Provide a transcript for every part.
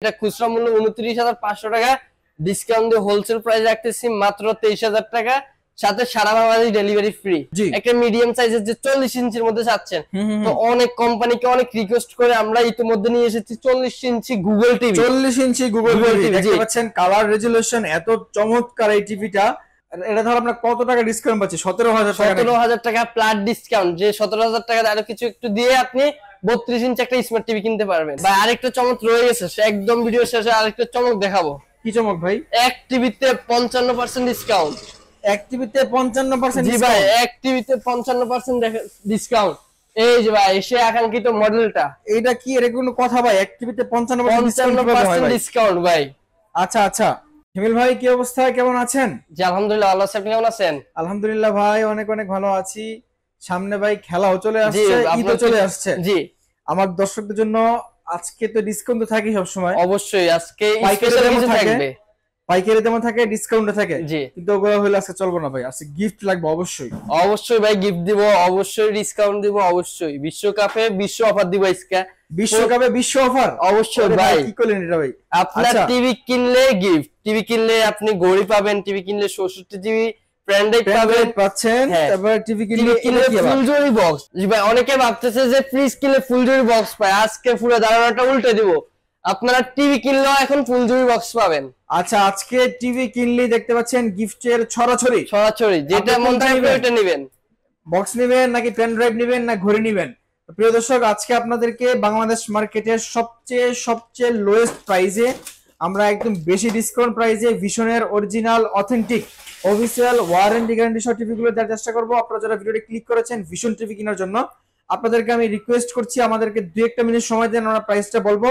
এটা খুচরা মূল্য ২৯,৫০০ টাকা, ডিসকাউন্ট দিয়ে হোলসেল প্রাইস রাখতেছি মাত্র ২৩,০০০ টাকা, সাথে সারা বাংলাদেশ ডেলিভারি ফ্রি। একটা মিডিয়াম সাইজের যে ৪০ ইঞ্চির মধ্যে চাচ্ছেন, তো অনেক কোম্পানিকে অনেক রিকোয়েস্ট করে আমরা ইতিমধ্যে নিয়ে এসেছি ৪০ ইঞ্চি গুগল টিভি। ৪০ ইঞ্চি গুগল টিভি দেখতে পাচ্ছেন, কালার রেজুলেশন এত চমৎকার এই টিভিটা। এটা ধর আমরা কত টাকা ডিসকাউন্ট পাচ্ছি? ১৭,০০০ টাকা। ১৭,০০০ টাকা প্লাস ডিসকাউন্ট, যে ১৭,০০০ টাকা আরো কিছু একটু দিয়ে আপনি ৩২ ইঞ্চি একটা স্মার্ট টিভি কিনতে পারবেন। ভাই আরেকটা চমক রয়ে গেছে, একদম ভিডিও শেষে আরেকটা চমক দেখাবো। কি চমক ভাই? এক টিভিতে ৫৫% ডিসকাউন্ট। এক টিভিতে ৫৫%? জি ভাই, এক টিভিতে ৫৫% ডিসকাউন্ট। এই যে ভাই সে আকাঙ্ক্ষিত মডেলটা। এইটা কি এর কোনো কথা ভাই? এক টিভিতে ৫৫% ডিসকাউন্ট ভাই। আচ্ছা আচ্ছা, হিমেল ভাই কি অবস্থা, কেমন আছেন? জি আলহামদুলিল্লাহ, আল্লাহ আপনি কেমন আছেন? আলহামদুলিল্লাহ ভাই, অনেক অনেক ভালো আছি। সামনে ভাই খেলাও চলে আসছে, ঈদও চলে আসছে। জি, আমার দর্শকদের জন্য আজকে তো ডিসকাউন্ট থাকে সব সময়। অবশ্যই আজকে স্পেশাল কিছু থাকবে, পাইকারি দামে থাকে, ডিসকাউন্টে থাকে। জি, কিন্তু ওগুলো হলে আজকে চলবে না ভাই, আজকে গিফট লাগবে অবশ্যই। অবশ্যই ভাই গিফট দিব, অবশ্যই ডিসকাউন্ট দিব, অবশ্যই বিশ্বকাপে বিশ্ব অফার দিব। আজকে বিশ্বকাপে বিশ্ব অফার অবশ্যই ভাই। কি করলেন এটা ভাই? আপনার টিভি কিনলে গিফট, টিভি কিনলে আপনি ঘড়ি পাবেন, টিভি কিনলে ৬৪ জিবি পাচ্ছেন, তারপর টিভি কিনলে ফুল জরি বক্স। জি ভাই, অনেকে ভাবতেছে যে ফ্রিজ কিনলে ফুল জরি বক্স পায়, আজকে পুরো ধারণাটা উল্টে দিব। আপনারা টিভি কিনলেও এখন ফুল জরি বক্স পাবেন। আচ্ছা, আজকে টিভি কিনলে দেখতে পাচ্ছেন গিফটের ছড়াছড়ি, যেটা মন চাইবে ওটা নেবেন। বক্স নেবেন নাকি পেন ড্রাইভ নেবেন না ঘড়ি নেবেন? প্রিয় দর্শক, আজকে আপনাদেরকে বাংলাদেশ মার্কেটের সবচেয়ে লোয়েস্ট প্রাইসে, আমরা একদম বেশি ডিসকাউন্ট প্রাইসে ভিশনের original authentic official warranty guarantee সহ টিভিগুলো দেওয়ার চেষ্টা করবো। আপনারা যারা ভিডিওটি ক্লিক করেছেন ভিশন টিভি কেনার জন্য, আপনাদেরকে আমি রিকোয়েস্ট করছি আমাদেরকে ২-১ মিনিট সময় দেন, আমরা প্রাইসটা বলবো।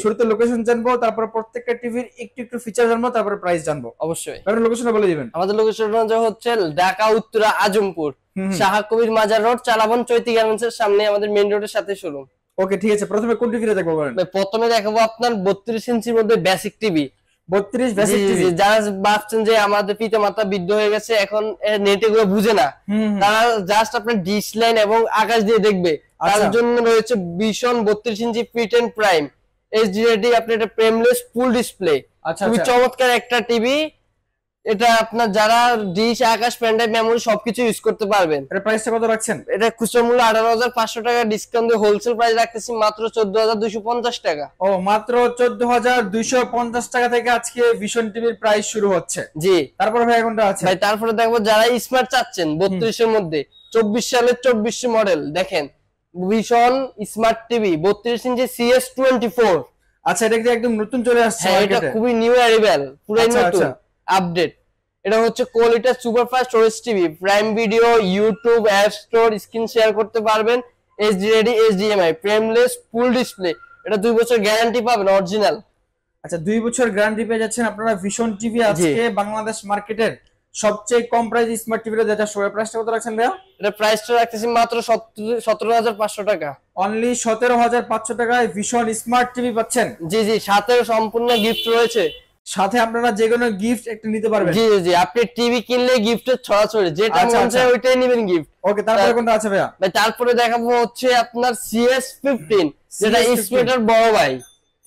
শুরুতে লোকেশন জানবো, তারপর প্রত্যেকটা টিভির একটু ফিচার জানবো, তারপর প্রাইস জানবো। অবশ্যই কারণ লোকেশনটা বলে দিবেন। আমাদের লোকেশনটা হচ্ছে ঢাকা উত্তরা আজমপুর, শাহ কবির মাজার রোড, চালাবন চৈতি গার্মেন্টসের সামনে, আমাদের মেইন রোডের সাথে শোরুম। ওকে, ঠিক আছে। প্রথমে কোন টিভিটা দেখবো বলেন? প্রথমে দেখাবো আপনার ৩২ ইঞ্চির মধ্যে বেসিক টিভি। ৩২ basic TV. যারা ভাবছেন যে আমাদের পিতা মাতা বৃদ্ধ হয়ে গেছে, এখন নেট এগুলো বুঝে না, তারা জাস্ট আপনার ডিশ লাইন এবং আকাশ দিয়ে দেখবে, তার জন্য রয়েছে Vision ৩২ inch fit and prime HD. আপনি এটা ফ্রেমলেস ফুল ডিসপ্লে, খুবই চমৎকার একটা টিভি। এটা আপনার যারা ডিশ, আকাশ, পেনড্রাইভ, মেমোরি সবকিছু ইউজ করতে পারবেন। এর প্রাইসটা কত রাখছেন? এটা খুচরা মূল্য ১৮,৫০০ টাকা, ডিসকাউন্ট দিয়ে হোলসেল প্রাইস রাখতেছি মাত্র ১৪,২৫০ টাকা। ও, মাত্র ১৪,২৫০ টাকা থেকে আজকে ভিশন টিভির প্রাইস শুরু হচ্ছে। জি, তারপরে ভাই কোনটা আছে? ভাই তারপরে দেখবো যারা স্মার্ট চাচ্ছেন ৩২ এর মধ্যে, ২৪ সালের ২৪ মডেল, দেখেন ভিশন স্মার্ট টিভি ৩২ ইঞ্চি CS24। আচ্ছা, এটা একদম নতুন চলে আসছে। এটা খুবই নিউ অ্যারাইভাল, পুরাই নতুন আপডেট। এটা হচ্ছে quality superfast storage TV, prime video, YouTube, app store, screen share করতে পারবেন, HD ready, HDMI, frameless full display. এটা 2 বছর গ্যারান্টি পাবেন অরিজিনাল। আচ্ছা, 2 বছর গ্যারান্টি পেয়ে যাচ্ছেন আপনারা ভিশন টিভি। আজকে বাংলাদেশ মার্কেটের সবচেয়ে কম প্রাইস স্মার্ট টিভিটা যেটা শো, প্রাইসটা কত রাখছেন ভাইয়া? এটা প্রাইসটা রাখতেছি মাত্র ১৭,৫০০ টাকা। অনলি ১৭,৫০০ টাকায় ভিশন স্মার্ট টিভি পাচ্ছেন। জি জি, সাথে সম্পূর্ণ গিফট রয়েছে। সাথে আপনারা যে কোনো গিফট একটা নিতে পারবেন। জি জি, আপনি টিভি কিনলে গিফটের ছড়াছড়ি, যেটা মন চায় ওইটাই নেবেন গিফট। ওকে, তারপরে কোনটা আছে ভাইয়া? ভাই তারপরে দেখাবো হচ্ছে আপনার CS15, যেটা স্মার্টের বড় ভাই।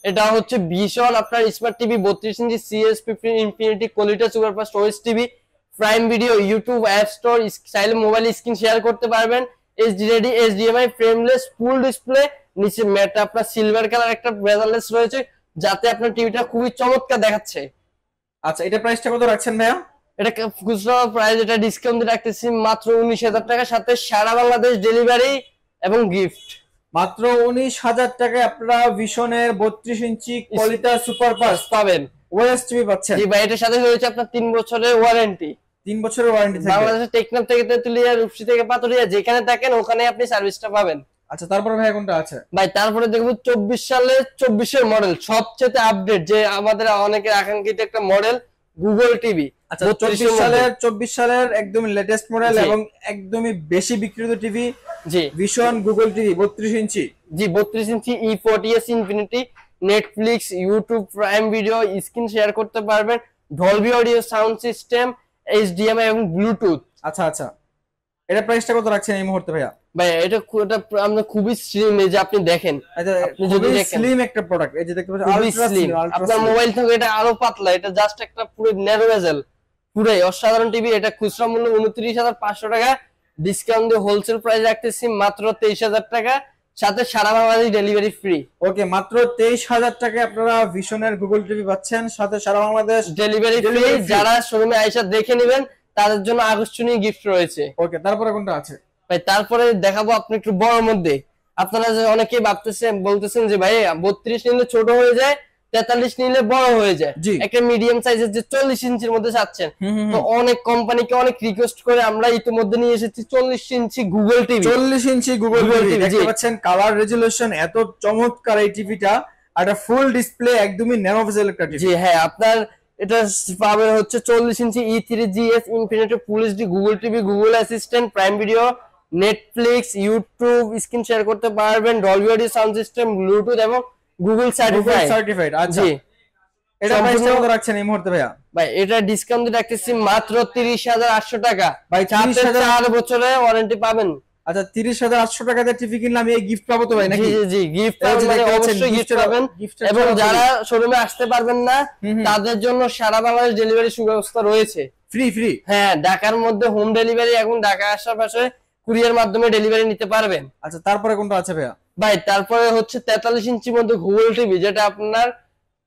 এটা হচ্ছে ভিশন আপনার স্মার্ট টিভি ৩২ ইঞ্চি CS15 infinity quality superfast OS TV, prime video, YouTube, app store, চাইলে মোবাইল স্ক্রিন শেয়ার করতে পারবেন, HD ready, HDMI, frameless full display, নিচে ম্যাট আপনার সিলভার কালার একটা বেজারলেস রয়েছে, যাতে আপনার টিভিটা খুবই চমৎকার দেখাচ্ছে। আচ্ছা, এটা প্রাইসটা কত রাখছেন ভাইয়া? এটা খুচরা প্রাইস, এটা ডিসকাউন্ট দিয়ে রাখতেছি মাত্র ১৯,০০০ টাকা, সাথে সারা বাংলাদেশ ডেলিভারি এবং গিফট। মাত্র ১৯,০০০ টাকায় আপনারা ভিশনের ৩২ ইঞ্চি কোয়ালিটি সুপারফাস্ট পাবেন, ওএস টিভি পাচ্ছেন। জি ভাই, এটার সাথে রয়েছে আপনার 3 বছরের ওয়ারেন্টি। 3 বছরের ওয়ারেন্টি থাকবে। বাংলাদেশের টেকনাফ থেকে তেতুলিয়া, রূপসী থেকে পাতুরিয়া, যেখানে থাকেন ওখানে আপনি সার্ভিসটা পাবেন। আচ্ছা, তারপরে ভাই কোনটা আছে? ভাই তারপরে দেখবো ২৪ সালের ২৪ মডেল, সবচেয়ে আপডেট, যে আমাদের অনেকের আকাঙ্ক্ষিত একটা মডেল, গুগল টিভি। আচ্ছা, ২৪ সালের একদম লেটেস্ট মডেল এবং একদমই বেশি বিক্রিত টিভি। জি, ভিশন গুগল টিভি ৩২ ইঞ্চি। জি, ৩২ ইঞ্চি E40s infinity, Netflix, YouTube, prime video, screen share করতে পারবেন, Dolby audio sound system, HDMI এবং ব্লুটুথ। আচ্ছা আচ্ছা, এটা প্রাইসটা কত রাখছেন এই মুহূর্তে ভাইয়া? ভাই এটা আমরা খুবই স্লিম, এই যে আপনি দেখেন, আচ্ছা আপনি যদি দেখেন স্লিম একটা প্রোডাক্ট, এই যে দেখতে পাচ্ছেন খুবই আলট্রা স্লিম। স্লিম, আপনার মোবাইল থেকে এটা আরো পাতলা, এটা জাস্ট একটা পুরো ন্যারো বেজেল, পুরাই অসাধারণ টিভি। এটা খুচরা মূল্য 29,500 টাকা, ডিসকাউন্ট দিয়ে হোলসেল প্রাইস রাখতেছি মাত্র 23,000 টাকা, সাথে সারা বাংলাদেশ ডেলিভারি ফ্রি। ওকে, মাত্র 23,000 টাকায় আপনারা ভিশনের গুগল টিভি পাচ্ছেন, সাথে সারা বাংলাদেশ ডেলিভারি ফ্রি। যারা শোরুমে আইসা দেখে নেবেন তাদের জন্য আকর্ষণীয় গিফট রয়েছে। ওকে, তারপরে কোনটা আছে ভাই তারপরে দেখাবো আপনি একটু বড় মধ্যে। আপনারা যে অনেকেই ভাবতেছেন, বলতেছেন যে ভাই 32 নিলে ছোট হয়ে যায়, 43 নিলে বড় হয়ে যায়, একটা মিডিয়াম সাইজের যে 40 ইঞ্চির মধ্যে চাচ্ছেন। তো অনেক কোম্পানিকে অনেক রিকোয়েস্ট করে আমরা ইতিমধ্যে নিয়ে এসেছি 40 ইঞ্চি গুগল টিভি। 40 ইঞ্চি গুগল টিভি দেখতে পাচ্ছেন, কালার রেজুলেশন এত চমৎকার এই টিভিটা, আর একটা ফুল ডিসপ্লে, একদমই ন্যানো ভেজেল একটা টিভি। জি হ্যাঁ, আপনার এটা পাবেন হচ্ছে 40 ইঞ্চি E3GS infinity full HD Google TV, Google assistant, prime video, Netflix, YouTube screen share করতে পারবেন, Dolby audio sound system, Bluetooth এবং গুগল সার্টিফাইড। আচ্ছা, এটা প্রাইসটা কত রাখছেন এই মুহূর্তে ভাইয়া? ভাই এটা ডিসকাউন্ট দিয়ে রাখতেছি মাত্র 30,800 টাকা। ভাই 4 বছরের ওয়ারেন্টি পাবেন। আচ্ছা, 30,800 টাকা দিয়ে টিভি কিনলে আমি এই গিফট পাবো তো ভাই নাকি? জি জি, গিফট অবশ্যই গিফট পাবেন। এবং যারা শোরুমে আসতে পারবেন না তাদের জন্য সারা বাংলাদেশ ডেলিভারি সুব্যবস্থা রয়েছে, ফ্রি। হ্যাঁ, ঢাকার মধ্যে হোম ডেলিভারি, এখন ঢাকা আশেপাশে কুরিয়ার মাধ্যমে ডেলিভারি নিতে পারবেন। আচ্ছা, তারপরে কোনটা আছে ভাইয়া? ভাই তারপরে হচ্ছে 43 ইঞ্চির মধ্যে গুগল টিভি, যেটা আপনার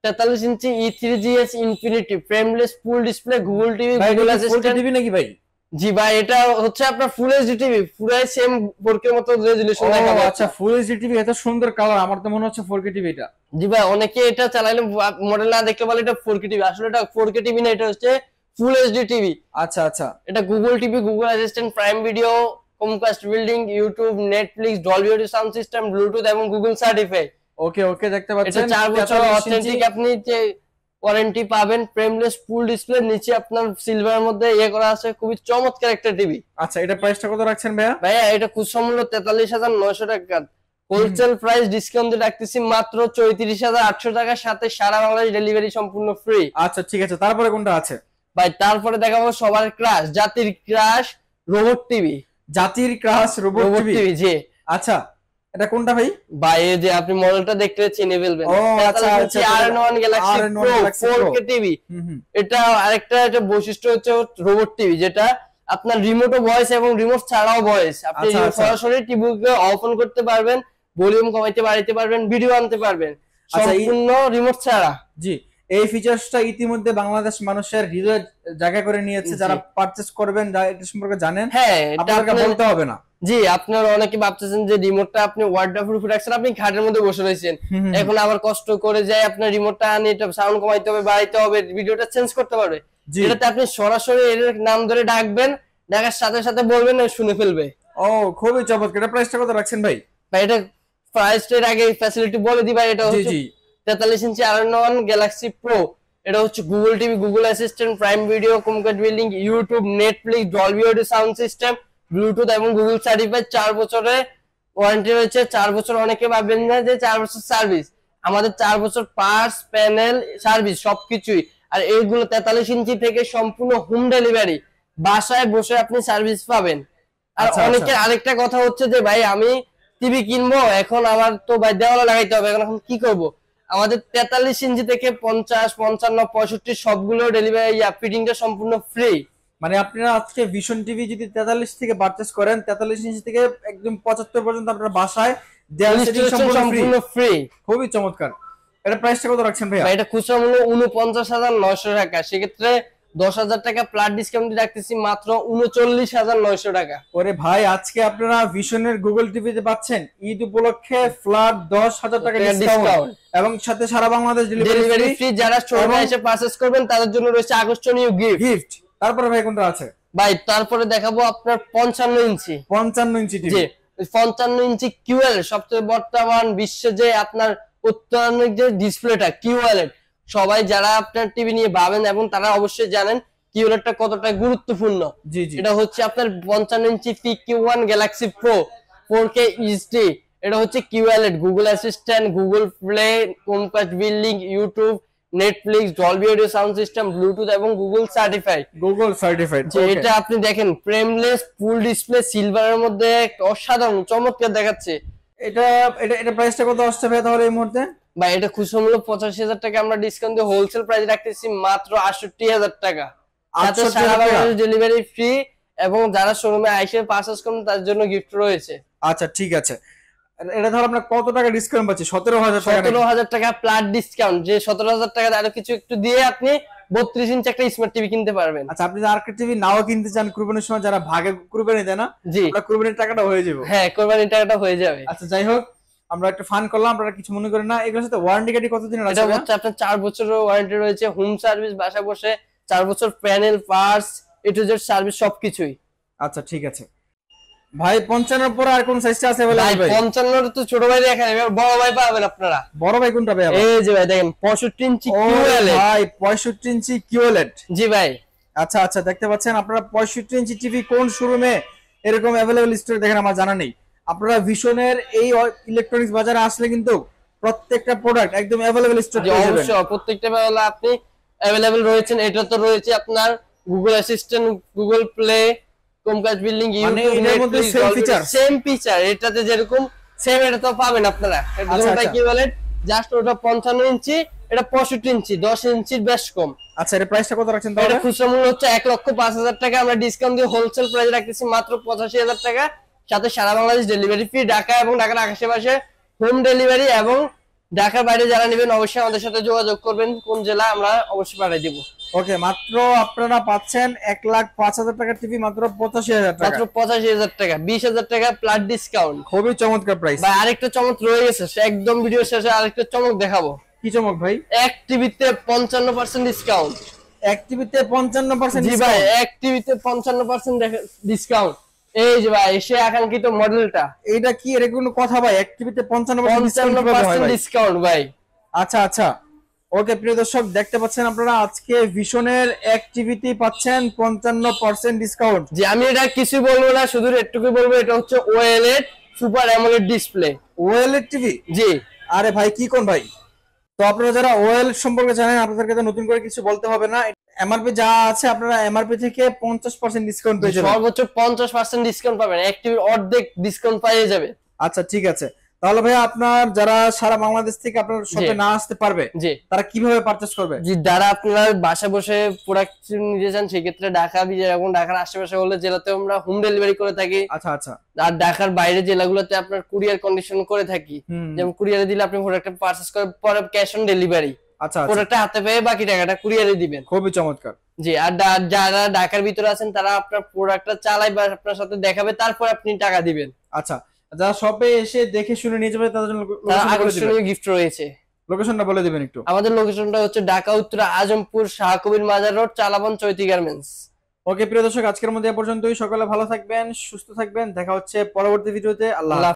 43 ইঞ্চি E3GS infinity frameless full display Google TV, Google assistant TV নাকি ভাই? জি ভাই, এটা হচ্ছে আপনার ফুল এইচডি টিভি, পুরাই সেম 4K মতো রেজোলিউশন দেখাবো। আচ্ছা, ফুল এইচডি টিভি, এত সুন্দর কালার, আমার তো মনে হচ্ছে 4K টিভি এটা। জি ভাই, অনেকে এটা চালাইলে মডেল না দেখলে বলে এটা 4K টিভি, আসলে এটা 4K টিভি না, এটা হচ্ছে ফুল এইচডি টিভি। আচ্ছা, এটা Google TV, Google assistant, prime video, Comcast building, YouTube, Netflix, Dolby audio sound system, Bluetooth এবং গুগল সার্টিফাইড। ওকে, দেখতে পাচ্ছেন এটা 4 বছর অথেন্টিক আপনি যে ওয়ারেন্টি পাবেন, ফ্রেমলেস ফুল ডিসপ্লে, নিচে আপনার সিলভারের মধ্যে করা আছে, খুবই চমৎকার একটা টিভি। আচ্ছা, এটা প্রাইসটা কত রাখছেন ভাইয়া? ভাইয়া এটা খুচরা মূল্য 43,900 টাকা, হোলসেল প্রাইস ডিসকাউন্ট দিয়ে রাখতেছি মাত্র 34,800 টাকা, সাথে সারা বাংলাদেশ ডেলিভারি সম্পূর্ণ ফ্রি। আচ্ছা, ঠিক আছে, তারপরে কোনটা আছে ভাই? তারপরে দেখাবো সবার ক্রাশ, জাতির ক্রাশ রোবট টিভি। জাতির ক্রাশ রোবট টিভি, জি। আচ্ছা, এটা কোনটা ভাই? ভাই এই যে আপনি মডেলটা দেখলে চিনে ফেলবেন। আচ্ছা, R1 Galaxy pro 4K TV. এটা আরেকটা বৈশিষ্ট্য হচ্ছে রোবট টিভি, যেটা আপনার রিমোট ভয়েস এবং রিমোট ছাড়াও ভয়েস, আপনি সরাসরি টিভিকে অফ অন করতে পারবেন, ভলিউম কমাইতে বাড়াইতে পারবেন, ভিডিও আনতে পারবেন সম্পূর্ণ রিমোট ছাড়া। জি, এই ফিচারসটা ইতিমধ্যে বাংলাদেশ মানুষের হৃদয়ে জায়গা করে নিয়েছে, যারা পারচেজ করবেন এটা সম্পর্কে জানেন। হ্যাঁ, আপনাকে বলতে হবে না। জি, আপনারা অনেকে ভাবতেছেন যে রিমোটটা আপনি ওয়াটারপ্রুফ রাখছেন, আপনি খাটের মধ্যে বসে রয়েছেন, এখন আবার কষ্ট করে যায় আপনার রিমোটটা আনি, এটা সাউন্ড কমাইতে হবে, বাড়াইতে হবে, ভিডিওটা চেঞ্জ করতে পারবে। এটাতে আপনি সরাসরি এর নাম ধরে ডাকবেন, ডাকার সাথে সাথে বলবেন, শুনে ফেলবে। খুবই চমৎকার। এটা প্রাইসটা কত রাখছেন ভাই? ভাই এটা প্রাইসটার আগে ফ্যাসিলিটি বলে দিই ভাই, এটা হচ্ছে 43 ইঞ্চি R1 গ্যালাক্সি প্রো। এটা হচ্ছে Google TV, Google assistant, prime video, Comcast building, YouTube, Netflix, Dolby audio sound system, Bluetooth এবং গুগল সার্টিফাইড। 4 বছরের ওয়ারেন্টি রয়েছে। 4 বছর অনেকে ভাবেন না যে 4 বছর সার্ভিস, আমাদের 4 বছর পার্টস, প্যানেল, সার্ভিস সবকিছুই। আর এইগুলো 43 ইঞ্চি থেকে সম্পূর্ণ হোম ডেলিভারি, বাসায় বসে আপনি সার্ভিস পাবেন। আর অনেকের আরেকটা কথা হচ্ছে যে ভাই আমি টিভি কিনবো, এখন আমার তো ভাই দেওয়ালে লাগাইতে হবে, এখন কি করব? আমাদের 43 ইঞ্চি থেকে 50, 55, 65 সবগুলো ডেলিভারি ফিটিংটা সম্পূর্ণ ফ্রি। মানে আপনারা আজকে ভিশন টিভি যদি 43 থেকে পারচেজ করেন, 43 ইঞ্চি থেকে একদম 75 পর্যন্ত আপনার বাসায় দেওয়াল সেটিং সম্পূর্ণ ফ্রি। খুবই চমৎকার। এটা প্রাইসটা কত রাখছেন ভাইয়া? এটা খুচরা মূল্য 49,900 টাকা, সেক্ষেত্রে 10,000 টাকা প্লাস ডিসকাউন্ট রাখতেছি মাত্র 39,900 টাকা। ওরে ভাই, আজকে আপনারা ভিশনের গুগল টিভিতে পাচ্ছেন ঈদ উপলক্ষে ফ্ল্যাট 10,000 টাকা ডিসকাউন্ট এবং সাথে সারা বাংলাদেশ ডেলিভারি ফ্রি। যারা শোরুমে এসে পারচেজ করবেন তাদের জন্য রয়েছে আকর্ষণীয় গিফট। তারপরে ভাই কোনটা আছে? ভাই তারপরে দেখাবো আপনার 55 ইঞ্চি। 55 ইঞ্চি টিভি। 55 ইঞ্চি QLED, সবচেয়ে বর্তমান বিশ্বে যে আপনার অত্যাধুনিক যে ডিসপ্লেটা QLED, সবাই যারা আপনার টিভি নিয়ে ভাবেন এবং তারা অবশ্যই জানেন QLEDটা কতটা গুরুত্বপূর্ণ। এটা হচ্ছে আপনার 55 ইঞ্চি PQ1 Galaxy pro 4K HD। এটা হচ্ছে QLED, Google assistant, Google play, Comcast building, YouTube, Netflix, Dolby audio sound system, Bluetooth এবং গুগল সার্টিফাইড। যে এটা আপনি দেখেন ফ্রেমলেস ফুল ডিসপ্লে সিলভারের মধ্যে অসাধারণ চমৎকার দেখাচ্ছে। এটা এটা এটা প্রাইসটা কত আসছে ভাই তাহলে এই মুহূর্তে? ভাই এটা খুচরা মূল্য 85,000 টাকা, আমরা ডিসকাউন্ট দিয়ে হোলসেল প্রাইস রাখতেছি মাত্র 68,000 টাকা। সাথে সারা বাংলাদেশ ডেলিভারি ফ্রি এবং যারা শোরুমে আইসে পারচেজ করবেন তার জন্য গিফট রয়েছে। আচ্ছা ঠিক আছে, এটা ধর আমরা কত টাকা ডিসকাউন্ট পাচ্ছি? 17,000 টাকা। 17,000 টাকা প্লাস ডিসকাউন্ট, যে 17,000 টাকা আরো কিছু একটু দিয়ে আপনি 32 ইঞ্চি একটা স্মার্ট টিভি কিনতে পারবেন। আচ্ছা, আপনি আর্কেড টিভি নাও কিনতে চান কুরবানির সময়, যারা ভাগে কুরবানি দেয় না, জি আমরা কুরবানির টাকাটা হয়ে যাবে। হ্যাঁ, কুরবানির টাকাটা হয়ে যাবে। আচ্ছা যাই হোক, আমরা একটু ফান করলাম, আপনারা কিছু মনে করেন না। এগুলোর সাথে ওয়ারেন্টি গ্যারান্টি কতদিনের আছে? এটা হচ্ছে আপনার 4 বছরের ওয়ারেন্টি রয়েছে, হোম সার্ভিস, বাসা বসে 4 বছর panel parts A to Z service সবকিছুই। আচ্ছা ঠিক আছে ভাই, 55 পরে আর কোন সাইজটা আছে বলে? ভাই 55 তো ছোট ভাই দেখেন, এবার বড় ভাই পাবেন আপনারা। বড় ভাই কোনটা ভাই? এই যে ভাই দেখেন 65 ইঞ্চি QLED। ভাই 65 ইঞ্চি QLED। জি ভাই। আচ্ছা আচ্ছা, দেখতে পাচ্ছেন আপনারা 65 ইঞ্চি টিভি কোন শোরুমে এরকম अवेलेबल স্টক দেখেন আমার জানা নেই। আপনারা ভিশনের এই ইলেকট্রনিক্স বাজারে আসলে কিন্তু প্রত্যেকটা প্রোডাক্ট একদম अवेलेबल স্টক পেয়ে যাবেন। অবশ্যই প্রত্যেকটা বেলা আপনি अवेलेबल রয়েছেন। এটা তো রয়েছে আপনার Google assistant, Google play, Comcast building, YouTube, same feature এটাতে যেরকম সেম এটা তো পাবেন আপনারা। এটা কি বলেন, জাস্ট ওটা 55 ইঞ্চি, এটা 65 ইঞ্চি, 10 ইঞ্চির বেশ কম। আচ্ছা, এর প্রাইসটা কত রাখছেন তাহলে? এটা খুচরা মূল্য হচ্ছে 1,05,000 টাকা, আমরা ডিসকাউন্ট দিয়ে হোলসেল প্রাইস রাখতেছি মাত্র 85,000 টাকা। সাথে সারা বাংলাদেশ ডেলিভারি ফ্রি, ঢাকা এবং ঢাকার আশেপাশে হোম ডেলিভারি, এবং ঢাকার বাইরে যারা নেবেন অবশ্যই আমাদের সাথে যোগাযোগ করবেন, কোন জেলা আমরা অবশ্যই পাঠিয়ে দিব। ওকে, মাত্র আপনারা পাচ্ছেন 1,05,000 টাকার টিভি মাত্র 85,000 টাকা। মাত্র 85,000 টাকা, 20,000 টাকা প্লাস ডিসকাউন্ট। খুবই চমৎকার প্রাইস ভাই আরেকটা চমক রয়ে গেছে, একদম ভিডিও শেষে আরেকটা চমক দেখাবো। কি চমক ভাই? এক টিভিতে 55% ডিসকাউন্ট। এক টিভিতে 55%? জি ভাই, এক টিভিতে 55% ডিসকাউন্ট। এই যে ভাই সে আকাঙ্ক্ষিত মডেলটা। এটা কি এর কোনো কথা ভাই? এক টিভিতে 55% ডিসকাউন্ট ভাই। আচ্ছা আচ্ছা, ওকে প্রিয় দর্শক, দেখতে পাচ্ছেন আপনারা আজকে ভিশনের এক টিভিতে পাচ্ছেন 55% ডিসকাউন্ট। জি, আমি এটা কিছু বলবো না, শুধু এটুকু বলবো, এটা হচ্ছে OLED super AMOLED display. OLED TV? জি। আরে ভাই কি কোন ভাই, তো আপনারা যারা OLED সম্পর্কে জানেন আপনাদেরকে তো নতুন করে কিছু বলতে হবে না। এমআরপি যা আছে আপনারা এমআরপি থেকে 50% ডিসকাউন্ট পেয়ে যাবেন। সর্বোচ্চ 50% ডিসকাউন্ট পাবেন, এক টিভির অর্ধেক ডিসকাউন্ট পেয়ে যাবে। আচ্ছা ঠিক আছে, তাহলে ভাই আপনার যারা সারা বাংলাদেশ থেকে আপনার শপে না আসতে পারবে, জি, তারা কিভাবে পারচেজ করবে? জি, যারা আপনারা বাসা বসে প্রোডাক্ট নিতে চান সেক্ষেত্রে ঢাকা এবং ঢাকার আশেপাশে হলে জেলাতে আমরা হোম ডেলিভারি করে থাকি। আচ্ছা আচ্ছা। আর ঢাকার বাইরে জেলাগুলোতে আপনার কুরিয়ার কন্ডিশন করে থাকি, যেমন কুরিয়ারে দিলে আপনি প্রোডাক্টটা পারচেজ করে পরে ক্যাশ অন ডেলিভারি, আচ্ছা প্রোডাক্টটা হাতে পেয়ে বাকি টাকাটা কুরিয়ারে দিবেন। খুবই চমৎকার। জি, আর যারা ঢাকার ভিতরে আছেন তারা আপনার প্রোডাক্টটা চালাই বা আপনার সাথে দেখাবে, তারপর আপনি টাকা দিবেন। আচ্ছা, যারা শপে এসে দেখে শুনে নিয়ে যাবে তাদের জন্য আকর্ষণীয় গিফট রয়েছে। লোকেশনটা বলে দিবেন একটু। আমাদের লোকেশনটা হচ্ছে ঢাকা উত্তরা আজমপুর শাহ কবির মাজার রোড, চালাবন চৈতি গার্মেন্টস। ওকে প্রিয় দর্শক, আজকের মধ্যে এ পর্যন্তই। সকলে ভালো থাকবেন, সুস্থ থাকবেন, দেখা হচ্ছে পরবর্তী ভিডিওতে। আল্লাহ।